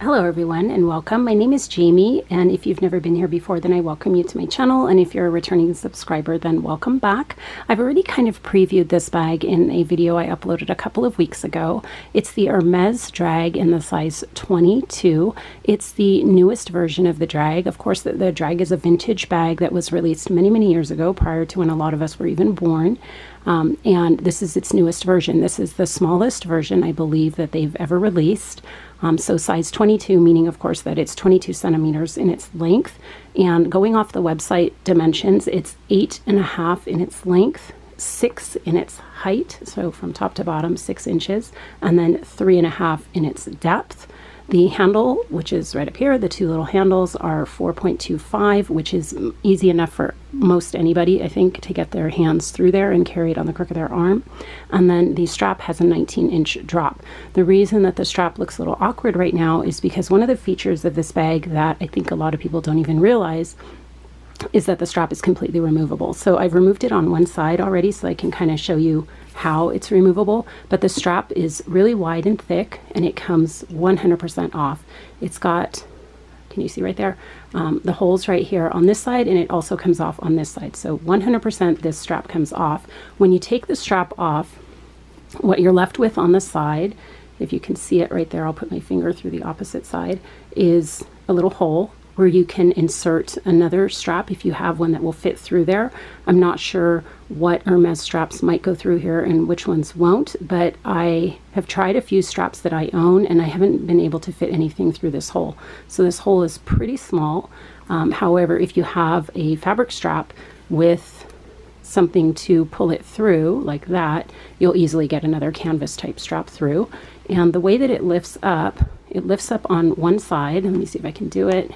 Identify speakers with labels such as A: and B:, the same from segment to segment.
A: Hello everyone and welcome. My name is Jamie, and if you've never been here before, then I welcome you to my channel, and if you're a returning subscriber, then welcome back. I've already kind of previewed this bag in a video I uploaded a couple of weeks ago. It's the Hermes Drag in the size 22. It's the newest version of the Drag. Of course, the Drag is a vintage bag that was released many years ago, prior to when a lot of us were even born. And this is its newest version. This is the smallest version, I believe, that they've ever released. So size 22, meaning of course that it's 22 centimeters in its length. And going off the website dimensions, it's 8.5 in its length, 6 in its height, so from top to bottom 6 inches, and then 3.5 in its depth. The handle, which is right up here, the two little handles are 4.25, which is easy enough for most anybody, I think, to get their hands through there and carry it on the crook of their arm. And then the strap has a 19-inch drop. The reason that the strap looks a little awkward right now is because one of the features of this bag that I think a lot of people don't even realize is that the strap is completely removable. So I've removed it on one side already so I can kind of show you how it's removable, but the strap is really wide and thick, and it comes 100% off. It's got, can you see right there, the holes right here on this side, and it also comes off on this side. So 100% this strap comes off. When you take the strap off, what you're left with on the side, if you can see it right there, I'll put my finger through the opposite side, is a little hole where you can insert another strap if you have one that will fit through there. I'm not sure what Hermes straps might go through here and which ones won't, but I have tried a few straps that I own and I haven't been able to fit anything through this hole. So this hole is pretty small. However, if you have a fabric strap with something to pull it through like that, you'll easily get another canvas type strap through. And the way that it lifts up on one side. Let me see if I can do it.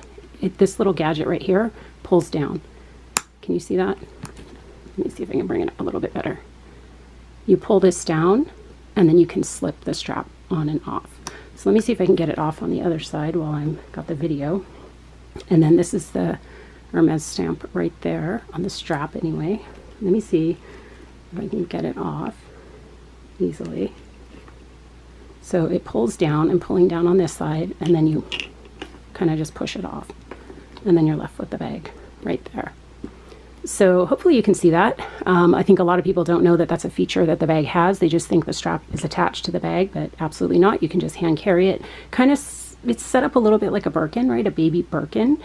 A: This little gadget right here pulls down. Can you see that? Let me see if I can bring it up a little bit better. You pull this down and then you can slip the strap on and off. So let me see if I can get it off on the other side while I've got the video. And then this is the Hermes stamp right there on the strap anyway. Let me see if I can get it off easily. So it pulls down, and pulling down on this side, and then you kind of just push it off. And then you're left with the bag right there. So hopefully you can see that. I think a lot of people don't know that that's a feature that the bag has. They just think the strap is attached to the bag, but absolutely not. You can just hand carry it. It's set up a little bit like a Birkin, right? A baby Birkin.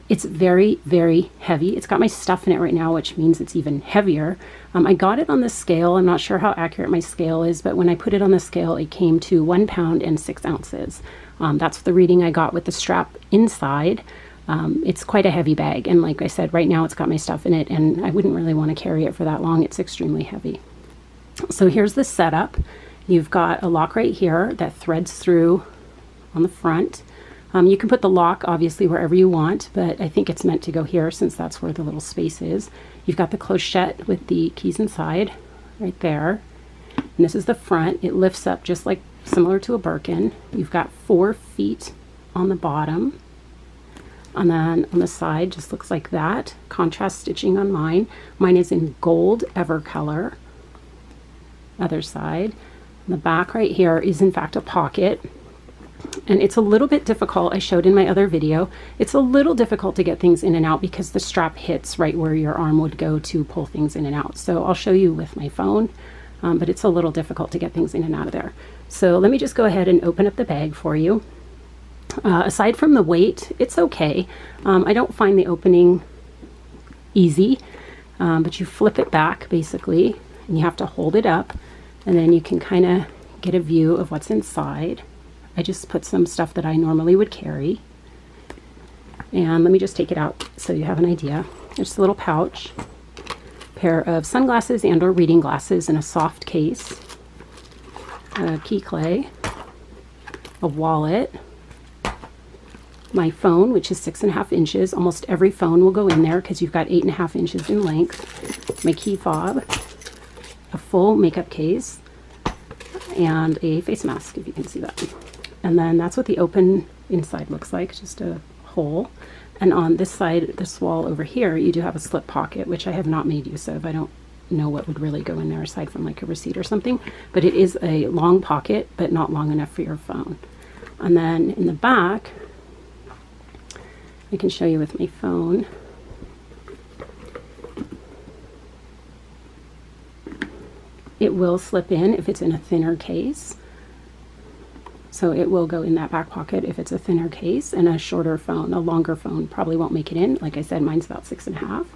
A: It's very heavy. It's got my stuff in it right now, which means it's even heavier. I got it on the scale. I'm not sure how accurate my scale is, but when I put it on the scale, it came to 1 pound and 6 ounces. That's the reading I got with the strap inside. It's quite a heavy bag, and like I said, right now it's got my stuff in it, and I wouldn't really want to carry it for that long. It's extremely heavy. So here's the setup. You've got a lock right here that threads through on the front. You can put the lock obviously wherever you want, but I think it's meant to go here since that's where the little space is. You've got the clochette with the keys inside right there, and this is the front. It lifts up just like similar to a Birkin. You've got 4 feet on the bottom, and then on the side just looks like that. Contrast stitching on mine. Mine is in gold ever color. Other side. And the back right here is in fact a pocket. And it's a little bit difficult. I showed in my other video, it's a little difficult to get things in and out because the strap hits right where your arm would go to pull things in and out. So I'll show you with my phone, but it's a little difficult to get things in and out of there. So let me just go ahead and open up the bag for you. Aside from the weight, it's okay. I don't find the opening easy, but you flip it back basically, and you have to hold it up, and then you can kind of get a view of what's inside. I just put some stuff that I normally would carry. And let me just take it out so you have an idea. There's a little pouch, pair of sunglasses and or reading glasses in a soft case, a key clay, a wallet, my phone, which is 6.5 inches. Almost every phone will go in there because you've got 8.5 inches in length. My key fob, a full makeup case, and a face mask, if you can see that. And then that's what the open inside looks like, just a hole. And on this side, this wall over here, you do have a slip pocket, which I have not made use of. I don't know what would really go in there aside from like a receipt or something, but it is a long pocket, but not long enough for your phone. And then in the back, I can show you with my phone. It will slip in if it's in a thinner case. So it will go in that back pocket if it's a thinner case, and a shorter phone, a longer phone probably won't make it in. Like I said, mine's about 6.5,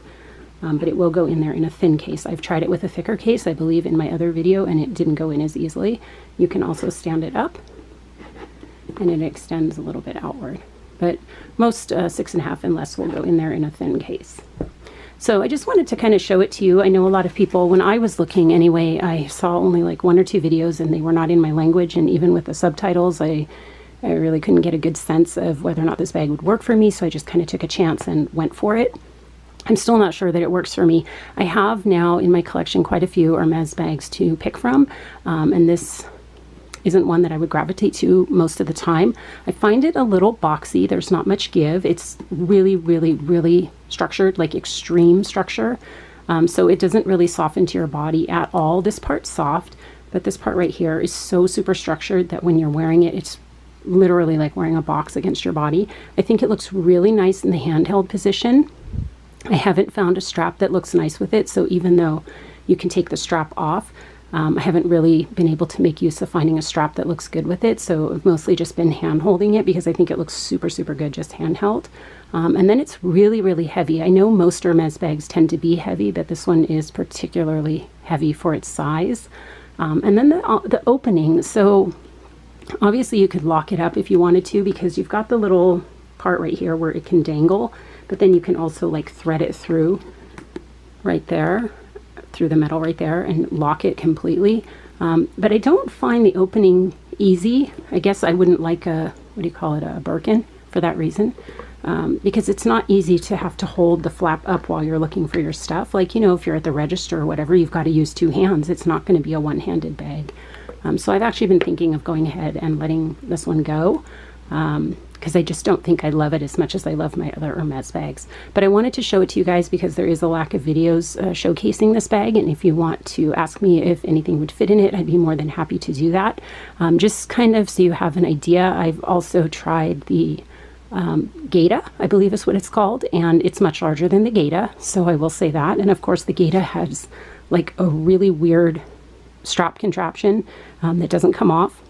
A: but it will go in there in a thin case. I've tried it with a thicker case, I believe, in my other video, and it didn't go in as easily. You can also stand it up, and it extends a little bit outward. But most 6.5 and less will go in there in a thin case. So I just wanted to kind of show it to you. I know a lot of people, when I was looking anyway, I saw only like 1 or 2 videos and they were not in my language, and even with the subtitles, I really couldn't get a good sense of whether or not this bag would work for me, so I just kind of took a chance and went for it. I'm still not sure that it works for me. I have now in my collection quite a few Hermes bags to pick from, and this isn't one that I would gravitate to most of the time. I find it a little boxy. There's not much give. It's really, really, really structured, like extreme structure. So it doesn't really soften to your body at all. This part's soft, but this part right here is so super structured that when you're wearing it, it's literally like wearing a box against your body. I think it looks really nice in the handheld position. I haven't found a strap that looks nice with it. So even though you can take the strap off, I haven't really been able to make use of finding a strap that looks good with it, so I've mostly just been hand holding it because I think it looks super, super good just handheld. And then it's really, really heavy. I know most Hermes bags tend to be heavy, but this one is particularly heavy for its size. And then the opening, so obviously you could lock it up if you wanted to, because you've got the little part right here where it can dangle, but then you can also like thread it through right there, through the metal right there, and lock it completely. But I don't find the opening easy. I guess I wouldn't like a, what do you call it, a Birkin for that reason, because it's not easy to have to hold the flap up while you're looking for your stuff. Like, you know, if you're at the register or whatever, you've got to use 2 hands. It's not going to be a one-handed bag. So I've actually been thinking of going ahead and letting this one go, because I just don't think I love it as much as I love my other Hermes bags. But I wanted to show it to you guys because there is a lack of videos showcasing this bag, and if you want to ask me if anything would fit in it, I'd be more than happy to do that. Just kind of so you have an idea, I've also tried the Gaeta, I believe is what it's called, and it's much larger than the Gaeta, so I will say that. And of course the Gaeta has like a really weird strap contraption that doesn't come off.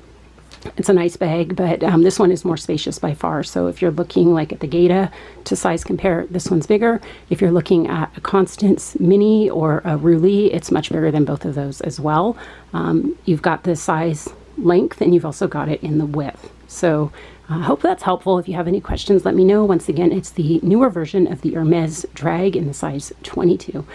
A: It's a nice bag, but this one is more spacious by far. So if you're looking like at the Gaeta to size compare, this one's bigger. If you're looking at a Constance Mini or a Roulis, it's much bigger than both of those as well. You've got the size length, and you've also got it in the width. So I hope that's helpful. If you have any questions, let me know. Once again, it's the newer version of the Hermes Drag in the size 22.